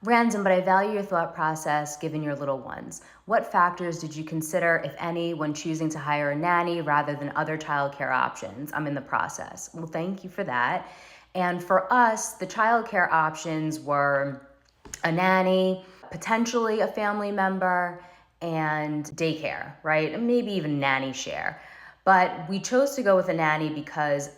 Random, but I value your thought process given your little ones. What factors did you consider, if any, when choosing to hire a nanny rather than other childcare options? I'm in the process. Well, thank you for that. And for us, the childcare options were a nanny, potentially a family member, and daycare, right? And maybe even nanny share. But we chose to go with a nanny because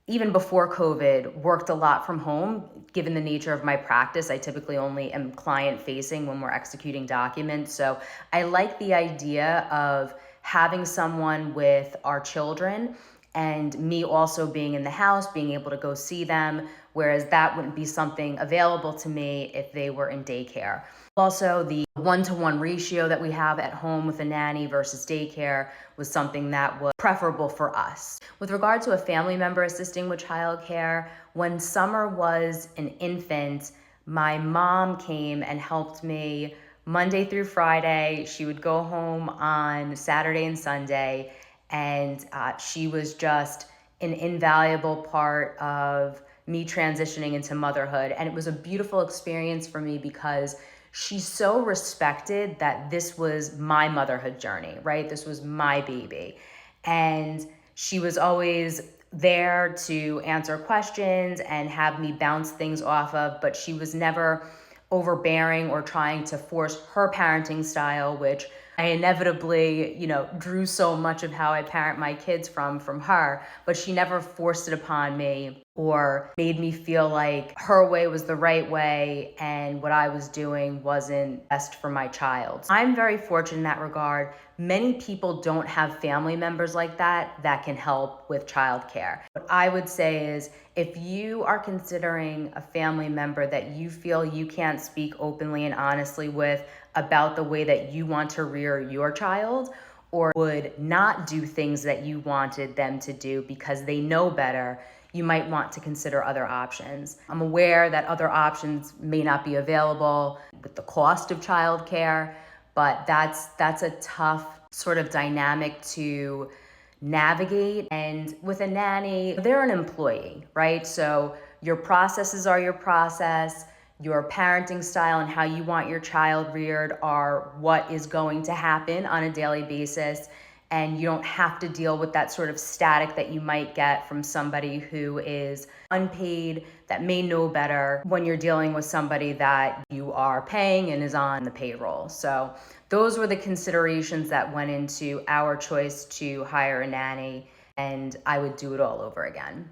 even before COVID, worked a lot from home. Given the nature of my practice, I typically only am client facing when we're executing documents. So I like the idea of having someone with our children and me also being in the house, being able to go see them, whereas that wouldn't be something available to me if they were in daycare. Also, the one-to-one ratio that we have at home with a nanny versus daycare was something that was preferable for us. With regard to a family member assisting with childcare, when Summer was an infant, my mom came and helped me Monday through Friday. She would go home on Saturday and Sunday, and she was just an invaluable part of me transitioning into motherhood. And it was a beautiful experience for me because she so respected that this was my motherhood journey, right? This was my baby. And she was always there to answer questions and have me bounce things off of, but she was never overbearing or trying to force her parenting style, which I inevitably, drew so much of how I parent my kids from her, but she never forced it upon me or made me feel like her way was the right way and what I was doing wasn't best for my child. I'm very fortunate in that regard. Many people don't have family members like that can help with childcare. What I would say is if you are considering a family member that you feel you can't speak openly and honestly with about the way that you want to rear your child, or would not do things that you wanted them to do because they know better, you might want to consider other options. I'm aware that other options may not be available with the cost of childcare, but that's a tough sort of dynamic to navigate. And with a nanny, they're an employee, right? So your processes are your process. Your parenting style and how you want your child reared are what is going to happen on a daily basis. And you don't have to deal with that sort of static that you might get from somebody who is unpaid, that may know better, when you're dealing with somebody that you are paying and is on the payroll. So those were the considerations that went into our choice to hire a nanny, and I would do it all over again.